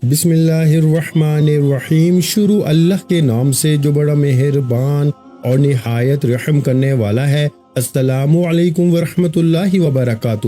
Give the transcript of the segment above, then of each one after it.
بسم اللہ الرحمن الرحیم۔ شروع اللہ کے نام سے جو بڑا مہربان اور نہایت رحم کرنے والا ہے۔ السلام علیکم ورحمۃ اللہ وبرکاتہ۔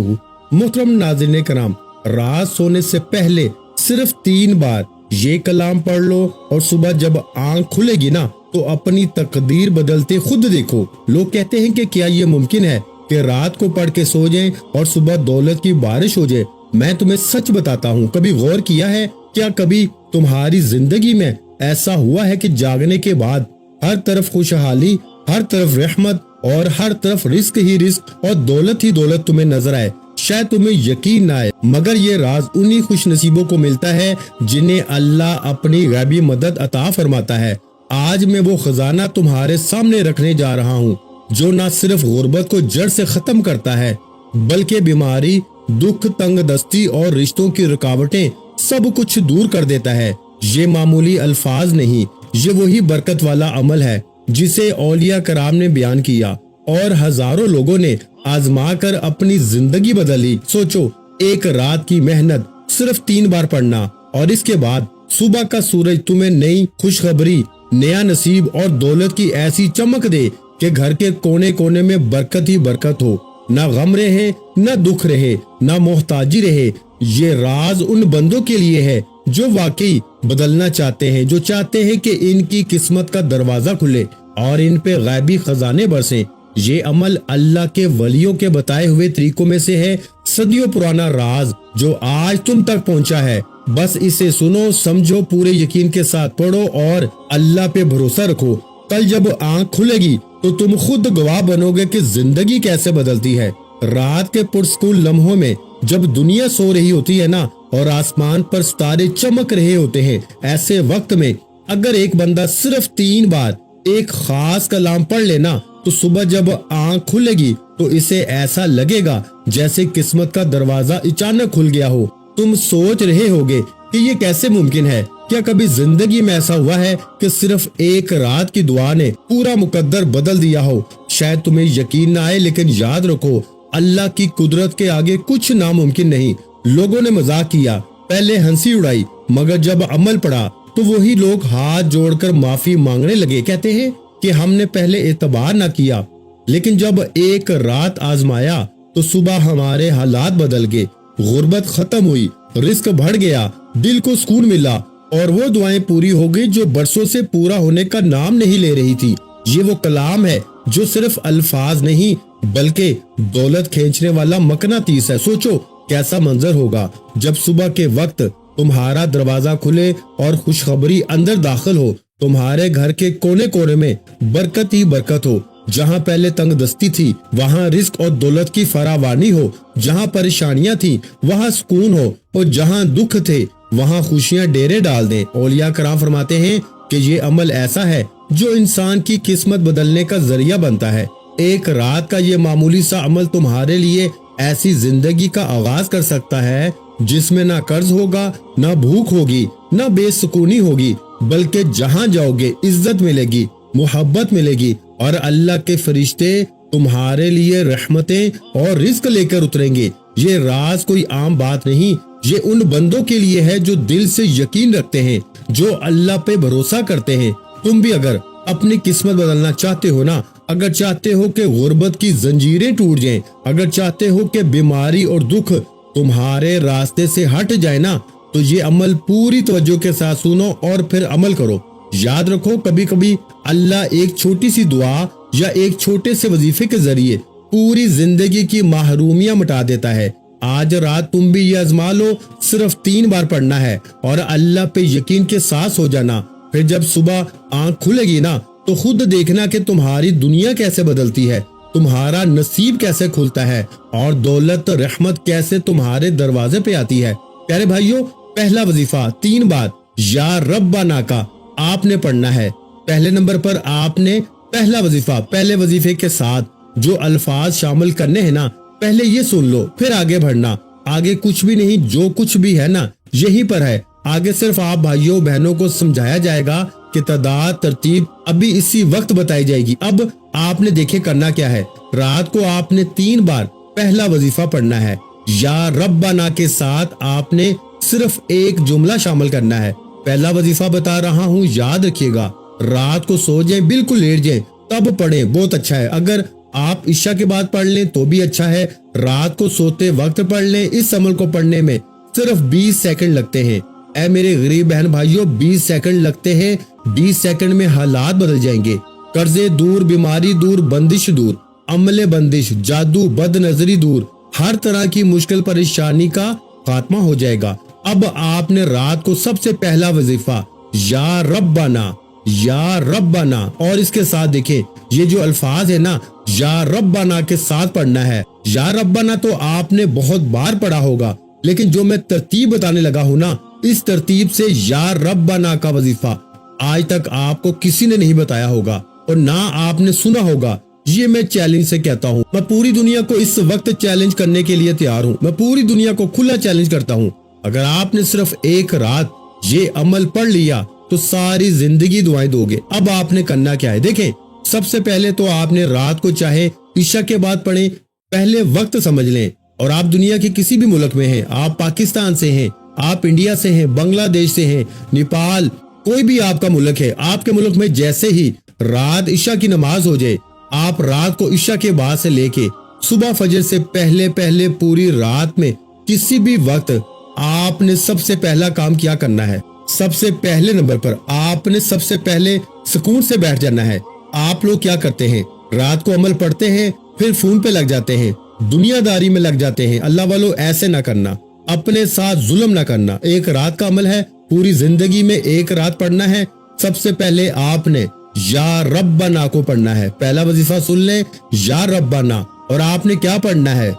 محترم ناظرین کرام، رات سونے سے پہلے صرف 3 بار یہ کلام پڑھ لو اور صبح جب آنکھ کھلے گی نا تو اپنی تقدیر بدلتے خود دیکھو۔ لوگ کہتے ہیں کہ کیا یہ ممکن ہے کہ رات کو پڑھ کے سو جائیں اور صبح دولت کی بارش ہو جائے؟ میں تمہیں سچ بتاتا ہوں، کبھی غور کیا ہے؟ کیا کبھی تمہاری زندگی میں ایسا ہوا ہے کہ جاگنے کے بعد ہر طرف خوشحالی، ہر طرف رحمت اور ہر طرف رزق ہی رزق اور دولت ہی دولت تمہیں نظر آئے؟ شاید تمہیں یقین نہ آئے، مگر یہ راز انہی خوش نصیبوں کو ملتا ہے جنہیں اللہ اپنی غیبی مدد عطا فرماتا ہے۔ آج میں وہ خزانہ تمہارے سامنے رکھنے جا رہا ہوں جو نہ صرف غربت کو جڑ سے ختم کرتا ہے بلکہ بیماری، دکھ، تنگ دستی اور رشتوں کی رکاوٹیں سب کچھ دور کر دیتا ہے۔ یہ معمولی الفاظ نہیں، یہ وہی برکت والا عمل ہے جسے اولیاء کرام نے بیان کیا اور ہزاروں لوگوں نے آزما کر اپنی زندگی بدلی۔ سوچو، ایک رات کی محنت، صرف 3 بار پڑھنا، اور اس کے بعد صبح کا سورج تمہیں نئی خوشخبری، نیا نصیب اور دولت کی ایسی چمک دے کہ گھر کے کونے کونے میں برکت ہی برکت ہو، نہ غم رہے، نہ دکھ رہے، نہ محتاجی رہے۔ یہ راز ان بندوں کے لیے ہے جو واقعی بدلنا چاہتے ہیں، جو چاہتے ہیں کہ ان کی قسمت کا دروازہ کھلے اور ان پہ غیبی خزانے برسیں۔ یہ عمل اللہ کے ولیوں کے بتائے ہوئے طریقوں میں سے ہے، صدیوں پرانا راز جو آج تم تک پہنچا ہے۔ بس اسے سنو، سمجھو، پورے یقین کے ساتھ پڑھو اور اللہ پہ بھروسہ رکھو۔ کل جب آنکھ کھلے گی تو تم خود گواہ بنو گے کہ زندگی کیسے بدلتی ہے۔ رات کے پرسکون لمحوں میں جب دنیا سو رہی ہوتی ہے نا اور آسمان پر ستارے چمک رہے ہوتے ہیں، ایسے وقت میں اگر ایک بندہ صرف 3 بار ایک خاص کلام پڑھ لینا تو صبح جب آنکھ کھلے گی تو اسے ایسا لگے گا جیسے قسمت کا دروازہ اچانک کھل گیا ہو۔ تم سوچ رہے ہوگے کہ یہ کیسے ممکن ہے؟ کیا کبھی زندگی میں ایسا ہوا ہے کہ صرف ایک رات کی دعا نے پورا مقدر بدل دیا ہو؟ شاید تمہیں یقین نہ آئے، لیکن یاد رکھو، اللہ کی قدرت کے آگے کچھ ناممکن نہیں۔ لوگوں نے مذاق کیا، پہلے ہنسی اڑائی، مگر جب عمل پڑا تو وہی لوگ ہاتھ جوڑ کر معافی مانگنے لگے۔ کہتے ہیں کہ ہم نے پہلے اعتبار نہ کیا، لیکن جب ایک رات آزمایا تو صبح ہمارے حالات بدل گئے، غربت ختم ہوئی، رزق بڑھ گیا، دل کو سکون ملا، اور وہ دعائیں پوری ہو گئی جو برسوں سے پورا ہونے کا نام نہیں لے رہی تھی۔ یہ وہ کلام ہے جو صرف الفاظ نہیں بلکہ دولت کھینچنے والا مقناطیس ہے۔ سوچو کیسا منظر ہوگا جب صبح کے وقت تمہارا دروازہ کھلے اور خوشخبری اندر داخل ہو، تمہارے گھر کے کونے کونے میں برکت ہی برکت ہو۔ جہاں پہلے تنگ دستی تھی وہاں رزق اور دولت کی فراوانی ہو، جہاں پریشانیاں تھیں وہاں سکون ہو، اور جہاں دکھ تھے وہاں خوشیاں ڈیرے ڈال دیں۔ اولیاء کرام فرماتے ہیں کہ یہ عمل ایسا ہے جو انسان کی قسمت بدلنے کا ذریعہ بنتا ہے۔ ایک رات کا یہ معمولی سا عمل تمہارے لیے ایسی زندگی کا آغاز کر سکتا ہے جس میں نہ قرض ہوگا، نہ بھوک ہوگی، نہ بے سکونی ہوگی، بلکہ جہاں جاؤ گے عزت ملے گی، محبت ملے گی، اور اللہ کے فرشتے تمہارے لیے رحمتیں اور رزق لے کر اتریں گے۔ یہ راز کوئی عام بات نہیں، یہ ان بندوں کے لیے ہے جو دل سے یقین رکھتے ہیں، جو اللہ پہ بھروسہ کرتے ہیں۔ تم بھی اگر اپنی قسمت بدلنا چاہتے ہو نا، اگر چاہتے ہو کہ غربت کی زنجیریں ٹوٹ جائیں، اگر چاہتے ہو کہ بیماری اور دکھ تمہارے راستے سے ہٹ جائے نا، تو یہ عمل پوری توجہ کے ساتھ سنو اور پھر عمل کرو۔ یاد رکھو، کبھی کبھی اللہ ایک چھوٹی سی دعا یا ایک چھوٹے سے وظیفے کے ذریعے پوری زندگی کی محرومیاں مٹا دیتا ہے۔ آج رات تم بھی یہ آزما لو، صرف 3 بار پڑھنا ہے اور اللہ پہ یقین کے ساتھ سو جانا۔ پھر جب صبح آنکھ کھلے گی نا تو خود دیکھنا کہ تمہاری دنیا کیسے بدلتی ہے، تمہارا نصیب کیسے کھلتا ہے، اور دولت رحمت کیسے تمہارے دروازے پہ آتی ہے۔ پیارے بھائیوں، پہلا وظیفہ 3 بار یا ربنا کا آپ نے پڑھنا ہے۔ پہلے نمبر پر آپ نے پہلا وظیفہ، پہلے وظیفے کے ساتھ جو الفاظ شامل کرنے ہیں نا، پہلے یہ سن لو، پھر آگے بڑھنا۔ آگے کچھ بھی نہیں، جو کچھ بھی ہے نا یہی پر ہے۔ آگے صرف آپ بھائیوں بہنوں کو سمجھایا جائے گا کہ تعداد ترتیب ابھی اسی وقت بتائی جائے گی۔ اب آپ نے دیکھے کرنا کیا ہے، رات کو آپ نے 3 بار پہلا وظیفہ پڑھنا ہے۔ یا ربنا کے ساتھ آپ نے صرف ایک جملہ شامل کرنا ہے۔ پہلا وظیفہ بتا رہا ہوں، یاد رکھیے گا، رات کو سو جائیں، بالکل لیٹ جائیں تب پڑھیں، بہت اچھا ہے۔ اگر آپ عشاء کے بعد پڑھ لیں تو بھی اچھا ہے، رات کو سوتے وقت پڑھ لیں۔ اس عمل کو پڑھنے میں صرف 20 سیکنڈ لگتے ہیں۔ اے میرے غریب بہن بھائیوں، 20 سیکنڈ لگتے ہیں، 20 سیکنڈ میں حالات بدل جائیں گے۔ قرضے دور، بیماری دور، بندش دور، عمل بندش، جادو، بد نظری دور، ہر طرح کی مشکل پریشانی کا خاتمہ ہو جائے گا۔ اب آپ نے رات کو سب سے پہلا وظیفہ یا ربنا، یا ربنا، اور اس کے ساتھ دیکھیں یہ جو الفاظ ہے نا، یا ربنا کے ساتھ پڑھنا ہے۔ یا ربنا تو آپ نے بہت بار پڑھا ہوگا، لیکن جو میں ترتیب بتانے لگا ہوں نا، اس ترتیب سے یا ربنا کا وظیفہ آج تک آپ کو کسی نے نہیں بتایا ہوگا اور نہ آپ نے سنا ہوگا۔ یہ میں چیلنج سے کہتا ہوں، میں پوری دنیا کو اس وقت چیلنج کرنے کے لیے تیار ہوں، میں پوری دنیا کو کھلا چیلنج کرتا ہوں۔ اگر آپ نے صرف ایک رات یہ عمل پڑھ لیا تو ساری زندگی دعائیں دو گے۔ اب آپ نے کرنا کیا ہے، دیکھیں سب سے پہلے تو آپ نے رات کو چاہے عشاء کے بعد پڑھیں، پہلے وقت سمجھ لیں، اور آپ دنیا کے کسی بھی ملک میں ہیں، آپ پاکستان سے ہیں، آپ انڈیا سے ہیں، بنگلہ دیش سے ہیں، نیپال، کوئی بھی آپ کا ملک ہے، آپ کے ملک میں جیسے ہی رات عشاء کی نماز ہو جائے، آپ رات کو عشاء کے بعد سے لے کے صبح فجر سے پہلے پوری رات میں کسی بھی وقت آپ نے سب سے پہلا کام کیا کرنا ہے، سب سے پہلے نمبر پر آپ نے سب سے پہلے سکون سے بیٹھ جانا ہے۔ آپ لوگ کیا کرتے ہیں، رات کو عمل پڑھتے ہیں، پھر فون پہ لگ جاتے ہیں، دنیا داری میں لگ جاتے ہیں۔ اللہ والوں ایسے نہ کرنا، اپنے ساتھ ظلم نہ کرنا۔ ایک رات کا عمل ہے، پوری زندگی میں ایک رات پڑھنا ہے۔ سب سے پہلے آپ نے یا ربنا کو پڑھنا ہے۔ پہلا وظیفہ سن لیں، یا ربنا، اور آپ نے کیا پڑھنا ہے،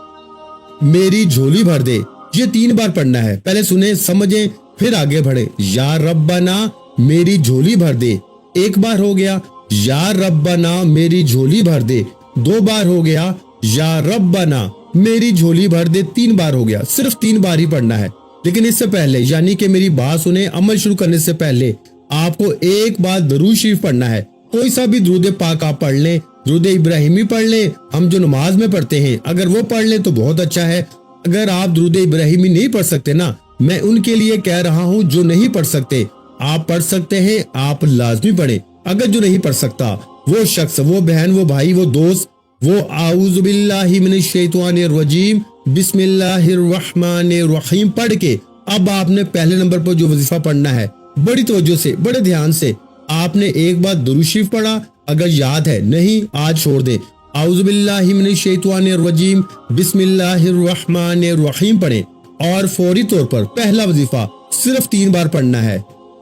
میری جھولی بھر دے، یہ 3 بار پڑھنا ہے۔ پہلے سنیں، سمجھیں، پھر آگے بڑھیں۔ یا ربنا میری جھولی بھر دے، 1 بار ہو گیا۔ یا ربنا میری جھولی بھر دے، 2 بار ہو گیا۔ یا ربنا میری جھولی بھر دے، 3 بار ہو گیا۔ صرف 3 بار ہی پڑھنا ہے، لیکن اس سے پہلے، یعنی کہ میری بات سنیں، عمل شروع کرنے سے پہلے آپ کو ایک بار درود شریف پڑھنا ہے۔ کوئی سا بھی درود پاک آپ پڑھ لیں، درود ابراہیمی پڑھ لیں، ہم جو نماز میں پڑھتے ہیں، اگر وہ پڑھ لیں تو بہت اچھا ہے۔ اگر آپ درود ابراہیمی نہیں پڑھ سکتے نا، میں ان کے لیے کہہ رہا ہوں جو نہیں پڑھ سکتے، آپ پڑھ سکتے ہیں، آپ لازمی پڑھیں۔ اگر جو نہیں پڑھ سکتا، وہ شخص، وہ بہن، وہ بھائی، وہ دوست، وہ اعوذ باللہ من الشیطان الرجیم بسم اللہ الرحمن الرحیم پڑھ کے اب آپ نے پہلے نمبر پر جو وظیفہ پڑھنا ہے، بڑی توجہ سے، بڑے دھیان سے آپ نے ایک بار درود شریف پڑھا، اگر یاد ہے، نہیں آج چھوڑ دیں، اعوذ باللہ من الشیطان الرجیم بسم اللہ الرحمن الرحیم پڑھیں، اور فوری طور پر پہلا وظیفہ صرف 3 بار پڑھنا ہے۔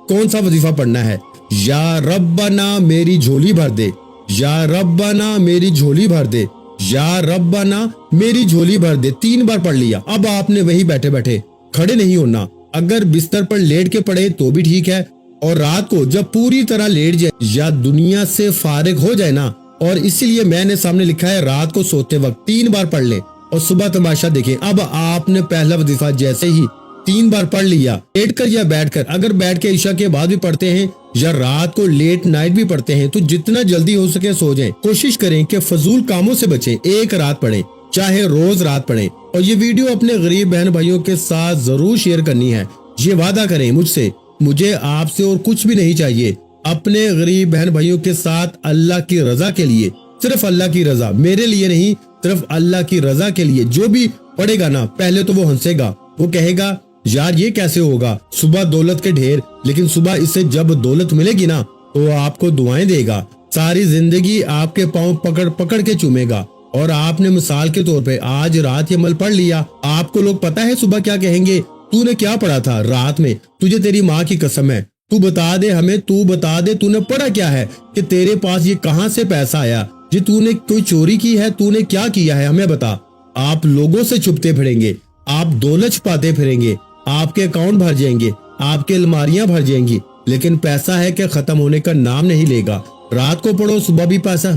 کون سا وظیفہ پڑھنا ہے، یا ربنا میری جھولی بھر دے، یا ربنا میری جھولی بھر دے، یا ربنا میری جھولی بھر دے، 3 بار پڑھ لیا۔ اب آپ نے وہی بیٹھے بیٹھے، کھڑے نہیں ہونا، اگر بستر پر لیٹ کے پڑھے تو بھی ٹھیک ہے، اور رات کو جب پوری طرح لیٹ جائے یا دنیا سے فارغ ہو جائے نا، اور اسی لیے میں نے سامنے لکھا ہے رات کو سوتے وقت 3 بار پڑھ لیں اور صبح تماشا دیکھیں۔ اب آپ نے پہلا وظیفہ جیسے ہی 3 بار پڑھ لیا، لیٹ کر یا بیٹھ کر، اگر بیٹھ کے عشاء کے بعد بھی پڑھتے ہیں یا رات کو لیٹ نائٹ بھی پڑھتے ہیں تو جتنا جلدی ہو سکے سو جائیں۔ کوشش کریں کہ فضول کاموں سے بچیں، ایک رات پڑھیں، چاہے روز رات پڑھیں، اور یہ ویڈیو اپنے غریب بہن بھائیوں کے ساتھ ضرور شیئر کرنی ہے۔ یہ وعدہ کریں مجھ سے، مجھے آپ سے اور کچھ بھی نہیں چاہیے، اپنے غریب بہن بھائیوں کے ساتھ اللہ کی رضا کے لیے، صرف اللہ کی رضا، میرے لیے نہیں، صرف اللہ کی رضا کے لیے۔ جو بھی پڑھے گا نا، پہلے تو وہ ہنسے گا، وہ کہے گا یار یہ کیسے ہوگا، صبح دولت کے ڈھیر، لیکن صبح اس سے جب دولت ملے گی نا تو آپ کو دعائیں دے گا، ساری زندگی آپ کے پاؤں پکڑ پکڑ کے چومے گا۔ اور آپ نے مثال کے طور پہ آج رات یہ عمل پڑھ لیا، آپ کو لوگ پتہ ہے صبح کیا کہیں گے، تو نے کیا پڑھا تھا رات میں، تجھے تیری ماں کی قسم ہے، تو بتا دے ہمیں، تو بتا دے تو نے پڑھا کیا ہے، کہ تیرے پاس یہ کہاں سے پیسہ آیا، یہ تو نے کوئی چوری کی ہے، تو نے کیا کیا ہے، ہمیں بتا۔ آپ لوگوں سے چھپتے پھریں گے، آپ دولت چھپاتے پھریں گے، آپ کے اکاؤنٹ بھر جائیں گے، آپ کے الماریاں بھر جائیں گی، لیکن پیسہ ہے کہ ختم ہونے کا نام نہیں لے گا۔ رات کو پڑھو صبح بھی پیسہ،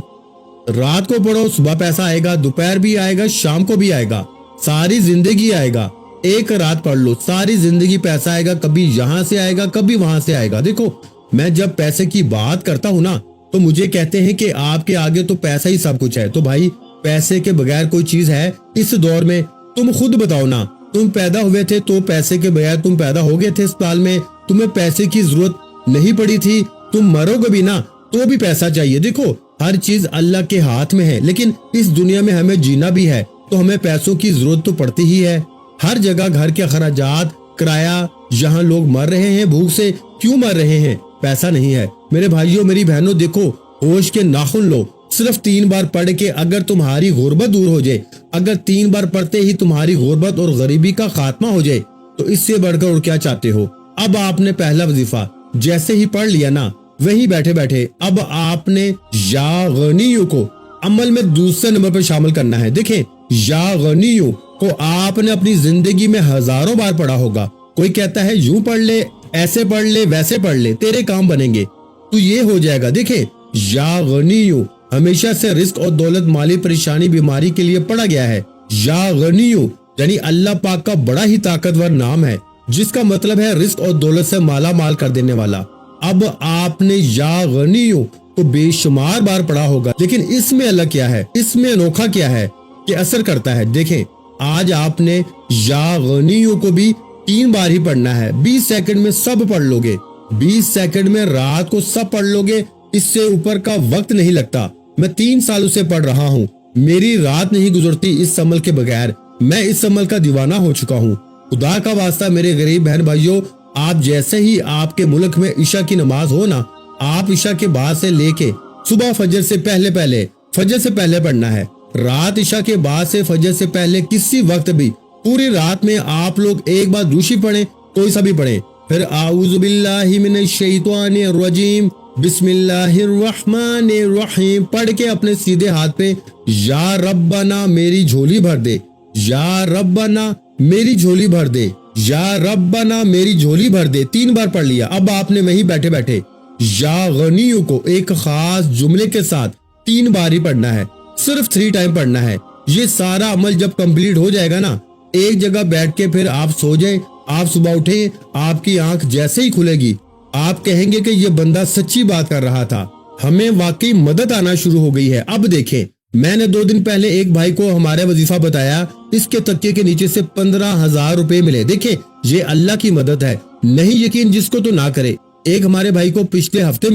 رات کو پڑھو صبح پیسہ آئے گا، دوپہر بھی آئے گا، شام کو بھی آئے گا، ساری زندگی آئے گا۔ ایک رات پڑھ لو، ساری زندگی پیسہ آئے گا، کبھی یہاں سے آئے گا، کبھی وہاں سے آئے گا۔ دیکھو میں جب پیسے کی بات کرتا ہوں نا تو مجھے کہتے ہیں کہ آپ کے آگے تو پیسہ ہی سب کچھ ہے، تو بھائی پیسے کے بغیر کوئی چیز ہے اس دور میں؟ تم خود بتاؤ نا، تم پیدا ہوئے تھے تو پیسے کے بغیر تم پیدا ہو گئے تھے اسپتال میں، تمہیں پیسے کی ضرورت نہیں پڑی تھی، تم مرو گے بھی نا تو بھی پیسہ چاہیے۔ دیکھو ہر چیز اللہ کے ہاتھ میں ہے، لیکن اس دنیا میں ہمیں جینا بھی ہے تو ہمیں پیسوں کی ضرورت تو پڑتی ہی ہے۔ ہر جگہ گھر کے اخراجات، کرایہ، یہاں لوگ مر رہے ہیں بھوک سے، کیوں مر رہے ہیں؟ پیسہ نہیں ہے۔ میرے بھائیوں میری بہنوں، دیکھو ہوش کے ناخن لو، صرف 3 بار پڑھ کے اگر تمہاری غربت دور ہو جائے، اگر 3 بار پڑھتے ہی تمہاری غربت اور غریبی کا خاتمہ ہو جائے تو اس سے بڑھ کر اور کیا چاہتے ہو؟ اب آپ نے پہلا وظیفہ جیسے ہی پڑھ لیا نا، وہیں بیٹھے بیٹھے اب آپ نے یا غنیوں کو عمل میں دوسرے نمبر پر شامل کرنا ہے۔ دیکھیں یا غنیوں کو آپ نے اپنی زندگی میں ہزاروں بار پڑھا ہوگا۔ کوئی کہتا ہے یوں پڑھ لے، ایسے پڑھ لے، ویسے پڑھ لے، تیرے کام بنیں گے تو یہ ہو جائے گا۔ دیکھیں یا غنیوں ہمیشہ سے رزق اور دولت، مالی پریشانی، بیماری کے لیے پڑھا گیا ہے۔ یا غنیوں یعنی اللہ پاک کا بڑا ہی طاقتور نام ہے جس کا مطلب ہے رزق اور دولت سے مالا مال کر دینے والا۔ اب آپ نے یا غنیوں کو بے شمار بار پڑھا ہوگا، لیکن اس میں الگ کیا ہے، اس میں انوکھا کیا ہے کہ اثر کرتا ہے۔ دیکھیں آج آپ نے یا غنیوں کو بھی 3 بار ہی پڑھنا ہے، 20 سیکنڈ میں سب پڑھ لو گے، 20 سیکنڈ میں رات کو سب پڑھ لو گے، اس سے اوپر کا وقت نہیں لگتا۔ میں 3 سالوں سے پڑھ رہا ہوں، میری رات نہیں گزرتی اس عمل کے بغیر، میں اس عمل کا دیوانہ ہو چکا ہوں۔ خدا کا واسطہ میرے غریب بہن بھائیوں، آپ جیسے ہی آپ کے ملک میں عشاء کی نماز ہو نا، آپ عشاء کے بعد سے لے کے صبح فجر سے پہلے پڑھنا ہے، رات عشاء کے بعد سے فجر سے پہلے کسی وقت بھی پوری رات میں آپ لوگ ایک بار دوشی پڑھیں، کوئی سا بھی پڑھیں، پھر اعوذ باللہ من الشیطان الرجیم بسم اللہ الرحمن الرحیم پڑھ کے اپنے سیدھے ہاتھ پہ یا ربنا میری جھولی بھر دے، یا ربنا میری جھولی بھر دے، یا ربنا میری جھولی بھر دے، 3 بار پڑھ لیا۔ اب آپ نے وہیں بیٹھے بیٹھے یا غنیوں کو ایک خاص جملے کے ساتھ 3 بار ہی پڑھنا ہے، صرف 3 ٹائم پڑھنا ہے۔ یہ سارا عمل جب کمپلیٹ ہو جائے گا نا، ایک جگہ بیٹھ کے پھر آپ سو جائیں، آپ صبح اٹھیں، آپ کی آنکھ جیسے ہی کھلے گی آپ کہیں گے کہ یہ بندہ سچی بات کر رہا تھا، ہمیں واقعی مدد آنا شروع ہو گئی ہے۔ اب دیکھیں میں نے 2 دن پہلے ایک بھائی کو ہمارا وظیفہ بتایا، اس کے تکیے کے نیچے سے 15,000 روپے ملے۔ دیکھیں یہ اللہ کی مدد ہے، نہیں یقین جس کو تو نہ کرے۔ ایک ہمارے بھائی کو پچھلے ہفتے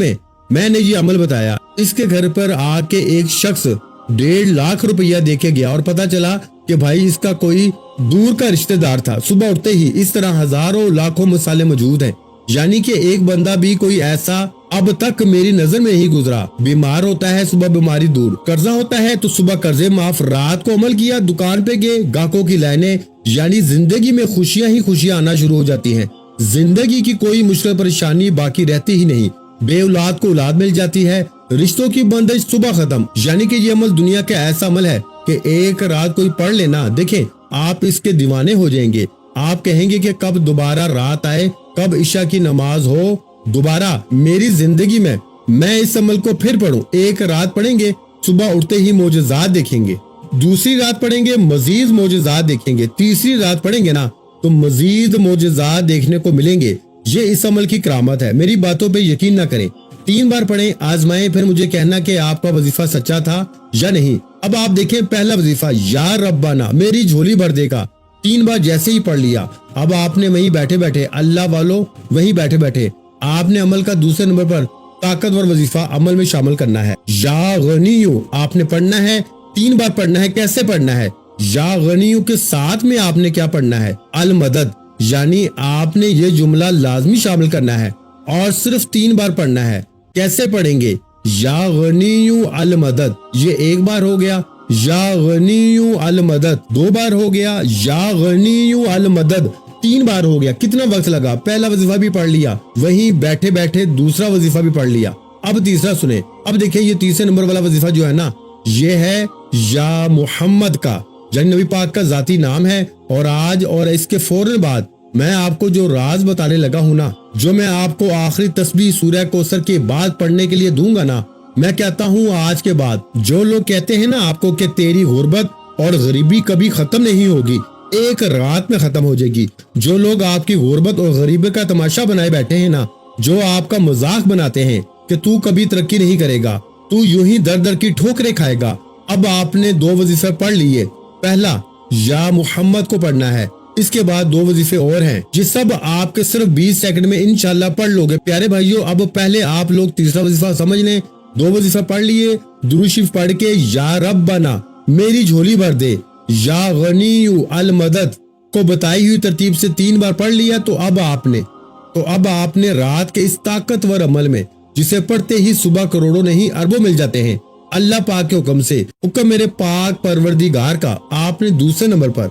میں نے یہ عمل بتایا، اس کے گھر پر آ کے ایک شخص 1.5 لاکھ روپیہ دے کے گیا اور پتا چلا کہ بھائی اس کا کوئی دور کا رشتہ دار تھا۔ صبح اٹھتے ہی اس طرح ہزاروں لاکھوں مسئلے موجود ہیں، یعنی کہ ایک بندہ بھی کوئی ایسا اب تک میری نظر میں نہیں گزرا۔ بیمار ہوتا ہے صبح بیماری دور، قرضہ ہوتا ہے تو صبح قرضے معاف، رات کو عمل کیا، دکان پہ گئے، گاہکوں کی لائنیں، یعنی زندگی میں خوشیاں ہی خوشیاں آنا شروع ہو جاتی ہیں، زندگی کی کوئی مشکل پریشانی باقی رہتی ہی نہیں، بے اولاد کو اولاد مل جاتی ہے، رشتوں کی بندش صبح ختم۔ یعنی کہ یہ عمل دنیا کا ایسا عمل ہے کہ ایک رات کوئی پڑھ لینا، دیکھیں آپ اس کے دیوانے ہو جائیں گے۔ آپ کہیں گے کہ کب دوبارہ رات آئے، کب عشاء کی نماز ہو دوبارہ میری زندگی میں اس عمل کو پھر پڑھوں۔ ایک رات پڑھیں گے، صبح اٹھتے ہی معجزات دیکھیں گے، دوسری رات پڑھیں گے مزید معجزات دیکھیں گے، تیسری رات پڑھیں گے نا تو مزید معجزات دیکھنے کو ملیں گے۔ یہ اس عمل کی کرامت ہے، میری باتوں پہ یقین نہ کریں، 3 بار پڑھیں، آزمائیں، پھر مجھے کہنا کہ آپ کا وظیفہ سچا تھا یا نہیں۔ اب آپ دیکھیں پہلا وظیفہ یا ربنا میری جھولی بھر دے گا، 3 بار جیسے ہی پڑھ لیا، اب آپ نے وہیں بیٹھے بیٹھے اللہ والوں وہیں بیٹھے بیٹھے آپ نے عمل کا دوسرے نمبر پر طاقتور وظیفہ عمل میں شامل کرنا ہے۔ یا غنیوں آپ نے پڑھنا ہے، 3 بار پڑھنا ہے۔ کیسے پڑھنا ہے؟ یا غنیوں کے ساتھ میں آپ نے کیا پڑھنا ہے؟ المدد، یعنی آپ نے یہ جملہ لازمی شامل کرنا ہے اور صرف 3 بار پڑھنا ہے۔ کیسے پڑھیں گے؟ یا غنیوں المدد، یہ 1 بار ہو گیا، یا غنیوں المدد 2 بار ہو گیا، یا غنیوں المدد 3 بار ہو گیا۔ کتنا وقت لگا؟ پہلا وظیفہ بھی پڑھ لیا، وہیں بیٹھے بیٹھے دوسرا وظیفہ بھی پڑھ لیا۔ اب تیسرا سنیں، اب دیکھیں یہ تیسرے نمبر والا وظیفہ جو ہے نا، یہ ہے یا محمد کا، یعنی نبی پاک کا ذاتی نام ہے۔ اور آج اور اس کے فوراً بعد میں آپ کو جو راز بتانے لگا ہوں نا، جو میں آپ کو آخری تسبیح سورہ کوثر کے بعد پڑھنے کے لیے دوں گا نا، میں کہتا ہوں آج کے بعد جو لوگ کہتے ہیں نا آپ کو کہ تیری غربت اور غریبی کبھی ختم نہیں ہوگی، ایک رات میں ختم ہو جائے گی۔ جو لوگ آپ کی غربت اور غریبی کا تماشا بنائے بیٹھے ہیں نا، جو آپ کا مذاق بناتے ہیں کہ تو کبھی ترقی نہیں کرے گا، تو یوں ہی در در کی ٹھوکریں کھائے گا۔ اب آپ نے 2 وظیفے پڑھ لیے، پہلا یا محمد کو پڑھنا ہے، اس کے بعد 2 وظیفے اور ہیں، یہ سب آپ کے صرف 20 سیکنڈ میں انشاءاللہ پڑھ لوگے۔ پیارے بھائیو، اب پہلے آپ لوگ تیسرا وظیفہ سمجھ لیں۔ 2 وظیفہ پڑھ لیے، درود شریف پڑھ کے یا ربنا میری جھولی بھر دے، یا غنی المدد کو بتائی ہوئی ترتیب سے 3 بار پڑھ لیا، تو اب آپ نے رات کے اس طاقتور عمل میں جسے پڑھتے ہی صبح کروڑوں نہیں اربوں مل جاتے ہیں، اللہ پاک کے حکم سے، حکم میرے پاک پروردگار کا، آپ نے دوسرے نمبر پر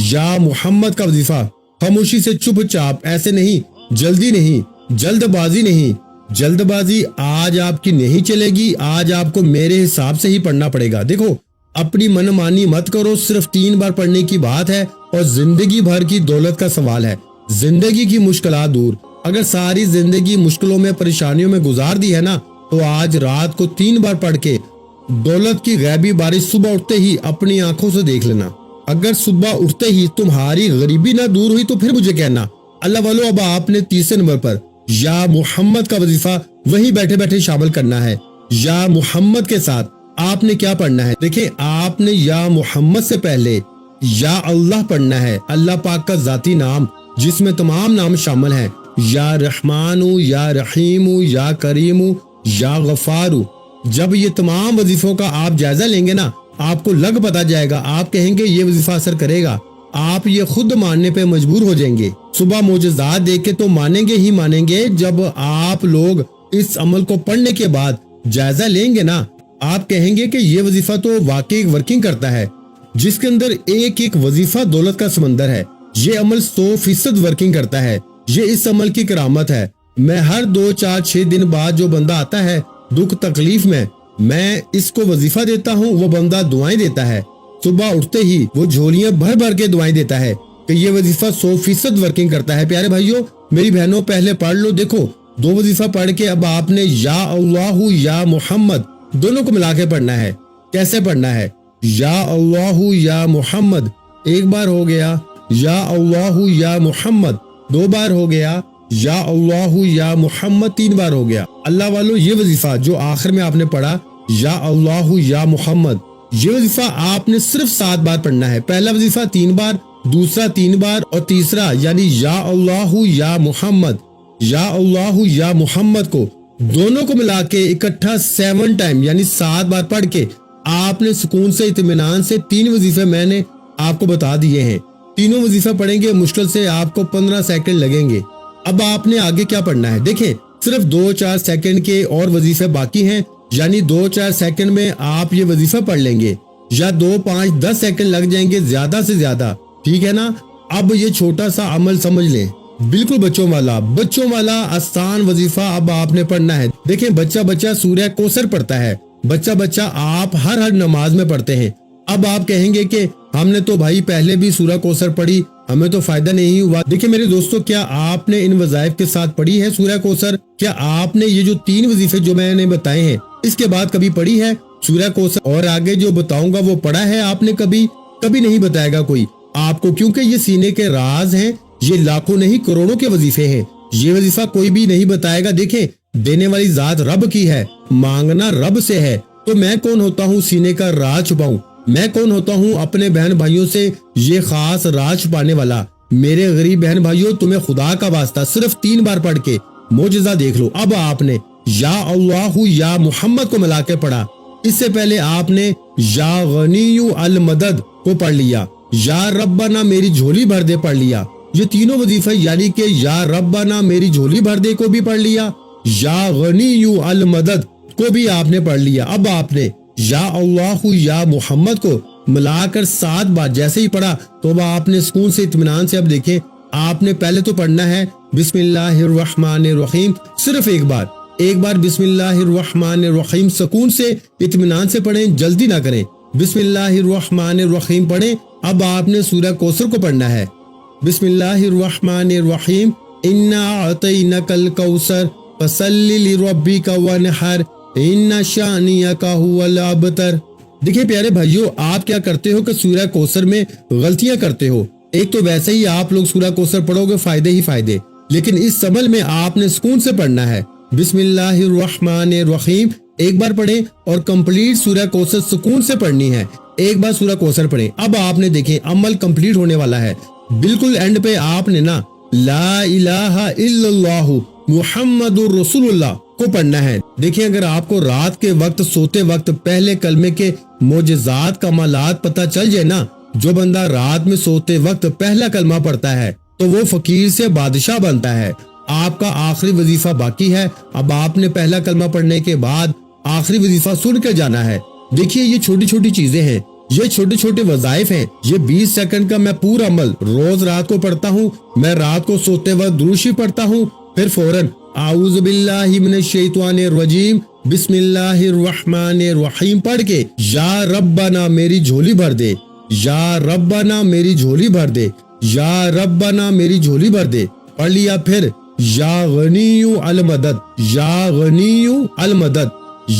یا محمد کا وظیفہ خاموشی سے چپ چاپ، ایسے نہیں، جلدی نہیں، جلد بازی نہیں، جلد بازی آج آپ کی نہیں چلے گی، آج آپ کو میرے حساب سے ہی پڑھنا پڑے گا۔ دیکھو، اپنی من مانی مت کرو، صرف 3 بار پڑھنے کی بات ہے اور زندگی بھر کی دولت کا سوال ہے، زندگی کی مشکلات دور۔ اگر ساری زندگی مشکلوں میں پریشانیوں میں گزار دی ہے نا، تو آج رات کو 3 بار پڑھ کے دولت کی غیبی بارش صبح اٹھتے ہی اپنی آنکھوں سے دیکھ لینا۔ اگر صبح اٹھتے ہی تمہاری غریبی نہ دور ہوئی تو پھر مجھے کہنا۔ اللہ والو، اب آپ نے تیسرے نمبر پر یا محمد کا وظیفہ وہی بیٹھے بیٹھے شامل کرنا ہے۔ یا محمد کے ساتھ آپ نے کیا پڑھنا ہے؟ دیکھیں، آپ نے یا محمد سے پہلے یا اللہ پڑھنا ہے، اللہ پاک کا ذاتی نام جس میں تمام نام شامل ہیں، یا رحمان، یا رحیم، یا کریم، یا غفار۔ جب یہ تمام وظیفوں کا آپ جائزہ لیں گے نا، آپ کو لگ پتا جائے گا، آپ کہیں گے یہ وظیفہ اثر کرے گا، آپ یہ خود ماننے پہ مجبور ہو جائیں گے۔ صبح معجزات دیکھ کے تو مانیں گے ہی مانیں گے، جب آپ لوگ اس عمل کو پڑھنے کے بعد جائزہ لیں گے نا، آپ کہیں گے کہ یہ وظیفہ تو واقعی ورکنگ کرتا ہے، جس کے اندر ایک ایک وظیفہ دولت کا سمندر ہے۔ یہ عمل 100% ورکنگ کرتا ہے، یہ اس عمل کی کرامت ہے۔ میں ہر 2 4 6 دن بعد جو بندہ آتا ہے دکھ تکلیف میں اس کو وظیفہ دیتا ہوں، وہ بندہ دعائیں دیتا ہے، صبح اٹھتے ہی وہ جھولیاں بھر بھر کے دعائیں دیتا ہے کہ یہ وظیفہ 100% ورکنگ کرتا ہے۔ پیارے بھائیوں، میری بہنوں، پہلے پڑھ لو۔ دیکھو، 2 وظیفہ پڑھ کے اب آپ نے یا اللہ یا محمد دونوں کو ملا کے پڑھنا ہے۔ کیسے پڑھنا ہے؟ یا اللہ یا محمد 1 بار ہو گیا، یا اللہ یا محمد 2 بار ہو گیا، یا اللہ یا محمد 3 بار ہو گیا۔ اللہ والو، یہ وظیفہ جو آخر میں آپ نے پڑھا یا اللہ یا محمد، یہ وظیفہ آپ نے صرف 7 بار پڑھنا ہے۔ پہلا وظیفہ 3 بار، دوسرا 3 بار، اور تیسرا یعنی یا اللہ یا محمد، یا اللہ یا محمد کو دونوں کو ملا کے اکٹھا 7 ٹائم یعنی 7 بار پڑھ کے آپ نے سکون سے اطمینان سے 3 وظیفے میں نے آپ کو بتا دیے ہیں۔ تینوں وظیفہ پڑھیں گے، مشکل سے آپ کو 15 سیکنڈ لگیں گے۔ اب آپ نے آگے کیا پڑھنا ہے؟ دیکھیں، صرف 2 4 سیکنڈ کے اور وظیفے باقی ہیں، یعنی 2 4 سیکنڈ میں آپ یہ وظیفہ پڑھ لیں گے، یا 2 5 10 سیکنڈ لگ جائیں گے زیادہ سے زیادہ، ٹھیک ہے نا؟ اب یہ چھوٹا سا عمل سمجھ لیں، بالکل بچوں والا آسان وظیفہ اب آپ نے پڑھنا ہے۔ دیکھیں، بچہ سورہ کوثر پڑھتا ہے، بچہ آپ ہر نماز میں پڑھتے ہیں۔ اب آپ کہیں گے کہ ہم نے تو بھائی پہلے بھی سورہ کوثر پڑھی، ہمیں تو فائدہ نہیں ہوا۔ دیکھیں میرے دوستو، کیا آپ نے ان وظائف کے ساتھ پڑھی ہے سورہ کوثر؟ کیا آپ نے یہ جو 3 وظیفے جو میں نے بتائے ہیں اس کے بعد کبھی پڑھی ہے سورہ کوثر؟ اور آگے جو بتاؤں گا وہ پڑھا ہے آپ نے کبھی نہیں بتائے گا کوئی آپ کو، کیونکہ یہ سینے کے راز ہیں، یہ لاکھوں نہیں کروڑوں کے وظیفے ہیں، یہ وظیفہ کوئی بھی نہیں بتائے گا۔ دیکھیں، دینے والی ذات رب کی ہے، مانگنا رب سے ہے، تو میں کون ہوتا ہوں سینے کا راز چھپاؤں؟ میں کون ہوتا ہوں اپنے بہن بھائیوں سے یہ خاص راز چھپانے والا؟ میرے غریب بہن بھائیوں، تمہیں خدا کا واسطہ صرف 3 بار پڑھ کے معجزہ دیکھ لو۔ اب آپ نے یا اللہ یا محمد کو ملا کے پڑھا، اس سے پہلے آپ نے یا غنی المدد کو پڑھ لیا، یا ربنا میری جھولی بھر دے پڑھ لیا۔ یہ تینوں وظیفہ یعنی کہ یا ربنا میری جھولی بھر دے کو بھی پڑھ لیا، یا غنی المدد کو بھی آپ نے پڑھ لیا۔ اب آپ نے یا اللہ یا محمد کو ملا کر 7 بار جیسے ہی پڑھا تو اب آپ نے سکون سے اطمینان سے، اب دیکھیں، آپ نے پہلے تو پڑھنا ہے بسم اللہ الرحمن الرحیم، صرف ایک بار بسم اللہ الرحمن الرحیم سکون سے اطمینان سے پڑھیں، جلدی نہ کریں۔ بسم اللہ الرحمن الرحیم پڑھیں۔ اب آپ نے سورہ کوثر کو پڑھنا ہے، بسم اللہ الرحمن الرحیم، انا اعطینک الکوثر فصلی لربک وانحر ان شانیک ھو الابتر۔ دیکھیں پیارے بھائیوں، آپ کیا کرتے ہو کہ سورہ کوثر میں غلطیاں کرتے ہو۔ ایک تو ویسے ہی آپ لوگ سورہ کوثر پڑھو گے فائدے ہی فائدے، لیکن اس عمل میں آپ نے سکون سے پڑھنا ہے۔ بسم اللہ الرحمن الرحیم 1 بار پڑھیں اور کمپلیٹ سورہ کوثر سکون سے پڑھنی ہے۔ 1 بار سورہ کوثر پڑھیں۔ اب آپ نے دیکھیں عمل کمپلیٹ ہونے والا ہے۔ بالکل اینڈ پہ آپ نے نا لا الہ الا اللہ محمد رسول اللہ کو پڑھنا ہے۔ دیکھیں اگر آپ کو رات کے وقت سوتے وقت پہلے کلمے کے معجزات کمالات پتہ چل جائے نا، جو بندہ رات میں سوتے وقت پہلا کلمہ پڑھتا ہے تو وہ فقیر سے بادشاہ بنتا ہے۔ آپ کا آخری وظیفہ باقی ہے، اب آپ نے پہلا کلمہ پڑھنے کے بعد آخری وظیفہ سن کے جانا ہے۔ دیکھیے یہ چھوٹی چھوٹی چیزیں ہیں، یہ چھوٹے چھوٹے وظائف ہیں، یہ 20 سیکنڈ کا میں پورا عمل روز رات کو پڑھتا ہوں۔ میں رات کو سوتے وقت درود شریف پڑھتا ہوں، پھر فوراً اعوذ باللہ من الشیطان الرجیم بسم اللہ الرحمن الرحیم پڑھ کے یا ربنا میری جھولی بھر دے، یا ربنا میری جھولی بھر دے، یا ربنا میری جھولی بھر دے پڑھ لیا۔ پھر یا غنی المدد، یا غنی المدد،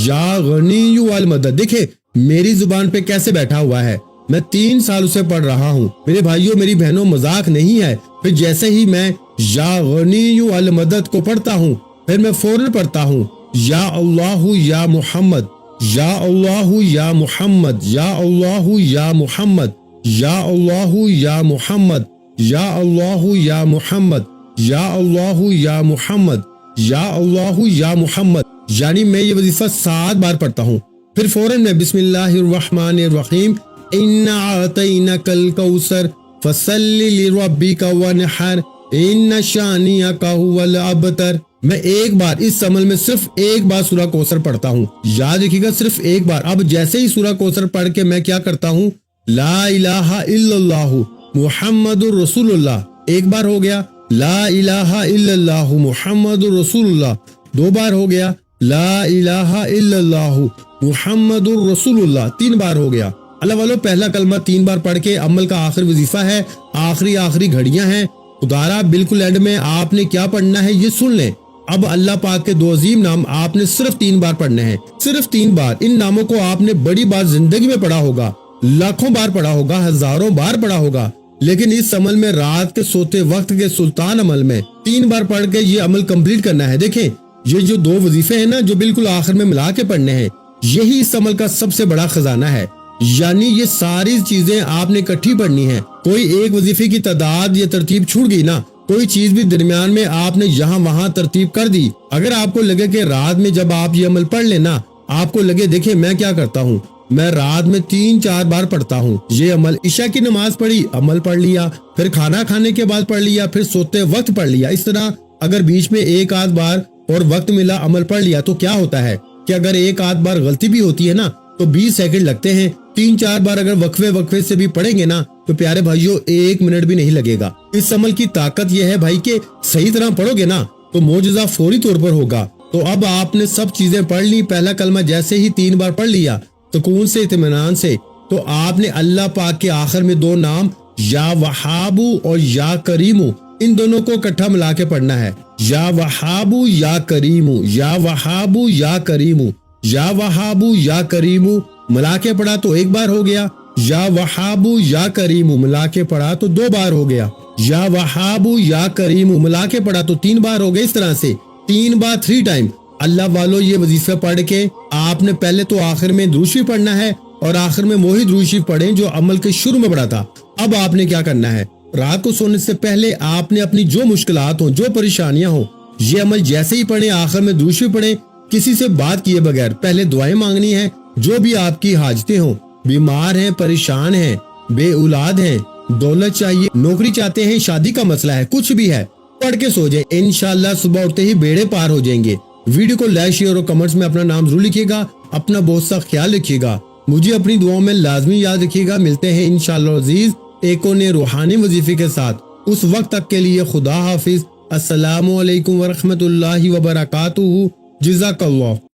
یا غنی المدد۔ دیکھیں میری زبان پہ کیسے بیٹھا ہوا ہے، میں 3 سال سے پڑھ رہا ہوں میرے بھائیوں میری بہنوں، مذاق نہیں ہے۔ پھر جیسے ہی میں یا غنی المدد کو پڑھتا ہوں پھر میں فوراً پڑھتا ہوں یا اللہ یا محمد، یا اللہ یا محمد، یا اللہ یا محمد، یا اللہ یا محمد، یا اللہ یا محمد، یا اللہ یا محمد، یا اللہ یا محمد، یعنی میں یہ وظیفہ 7 بار پڑھتا ہوں۔ پھر فوراً میں بسم اللہ الرحمن الرحیم انا اعطیناک الکوثر فصلی لربک وانحر ان شانئک هو الابتر۔ میں ایک بار اس عمل میں صرف ایک بار سورہ کوثر پڑھتا ہوں، یاد رکھیے گا صرف ایک بار۔ اب جیسے ہی سورہ کوثر پڑھ کے میں کیا کرتا ہوں، لا الہ الا اللہ محمد رسول اللہ، ایک بار ہو گیا، لا الہ الا اللہ محمد رسول اللہ 2 بار ہو گیا، لا الہ الا اللہ محمد رسول اللہ 3 بار ہو گیا۔ اللہ والو پہلا کلمہ 3 بار پڑھ کے عمل کا آخر وظیفہ ہے، آخری گھڑیاں ہیں۔ خدارا بالکل اینڈ میں آپ نے کیا پڑھنا ہے یہ سن لیں۔ اب اللہ پاک کے 2 عظیم نام آپ نے صرف 3 بار پڑھنے ہیں، صرف 3 بار۔ ان ناموں کو آپ نے بڑی بار زندگی میں پڑھا ہوگا، لاکھوں بار پڑھا ہوگا، ہزاروں بار پڑھا ہوگا، لیکن اس عمل میں رات کے سوتے وقت کے سلطان عمل میں 3 بار پڑھ کے یہ عمل کمپلیٹ کرنا ہے۔ دیکھیں یہ جو 2 وظیفے ہیں نا جو بالکل آخر میں ملا کے پڑھنے ہیں، یہی اس عمل کا سب سے بڑا خزانہ ہے۔ یعنی یہ ساری چیزیں آپ نے اکٹھی پڑھنی ہے، کوئی ایک وظیفے کی تعداد یا ترتیب چھوٹ گئی نا، کوئی چیز بھی درمیان میں آپ نے یہاں وہاں ترتیب کر دی، اگر آپ کو لگے کہ رات میں جب آپ یہ عمل پڑھ لینا آپ کو لگے دیکھیں میں کیا کرتا ہوں، میں رات میں 3-4 بار پڑھتا ہوں یہ عمل، عشاء کی نماز پڑھی عمل پڑھ لیا، پھر کھانا کھانے کے بعد پڑھ لیا، پھر سوتے وقت پڑھ لیا، اس طرح اگر بیچ میں 1-8 بار اور وقت ملا عمل پڑھ لیا تو کیا ہوتا ہے کہ اگر 1-8 بار غلطی بھی ہوتی ہے نا تو 20 سیکنڈ لگتے ہیں، 3-4 بار اگر وقفے سے بھی پڑھیں گے نا تو پیارے بھائیوں 1 منٹ بھی نہیں لگے گا۔ اس عمل کی طاقت یہ ہے بھائی کہ صحیح طرح پڑھو گے نا تو معجزہ فوری طور پر ہوگا۔ تو اب آپ نے سب چیزیں پڑھ لی، پہلا کلمہ جیسے ہی 3 بار پڑھ لیا سکون سے اطمینان سے، تو آپ نے اللہ پاک کے آخر میں 2 نام یا وہابو اور یا کریمو ان دونوں کو اکٹھا ملا کے پڑھنا ہے، یا وہابو یا کریمو، یا وہابو یا کریمو، یا وہابو یا کریمو ملا کے پڑھا تو 1 بار ہو گیا، یا وہابو یا کریمو ملا کے پڑھا تو 2 بار ہو گیا، یا وہابو یا کریمو ملا کے پڑھا تو 3 بار ہو گئے۔ اس طرح سے 3 بار 3 ٹائم اللہ والو یہ وظیفہ پڑھ کے آپ نے پہلے تو آخر میں درود شریف پڑھنا ہے اور آخر میں وہی درود شریف پڑھیں جو عمل کے شروع میں پڑھا تھا۔ اب آپ نے کیا کرنا ہے، رات کو سونے سے پہلے آپ نے اپنی جو مشکلات ہوں جو پریشانیاں ہوں یہ عمل جیسے ہی پڑھیں، آخر میں درود شریف پڑھیں، کسی سے بات کیے بغیر پہلے دعائیں مانگنی ہیں، جو بھی آپ کی حاجتیں ہوں، بیمار ہیں، پریشان ہیں، بے اولاد ہیں، دولت چاہیے، نوکری چاہتے ہیں، شادی کا مسئلہ ہے، کچھ بھی ہے پڑھ کے سو جائیں، انشاءاللہ صبح اٹھتے ہی بیڑے پار ہو جائیں گے۔ ویڈیو کو لائک شیئر اور کمنٹس میں اپنا نام ضرور لکھیے گا، اپنا بہت سا خیال رکھیے گا، مجھے اپنی دعاؤں میں لازمی یاد رکھیے گا۔ ملتے ہیں انشاءاللہ عزیز ایک اور نئے روحانی وظیفے کے ساتھ، اس وقت تک کے لیے خدا حافظ، السلام علیکم ورحمۃ اللہ وبرکاتہ، جزاک اللہ۔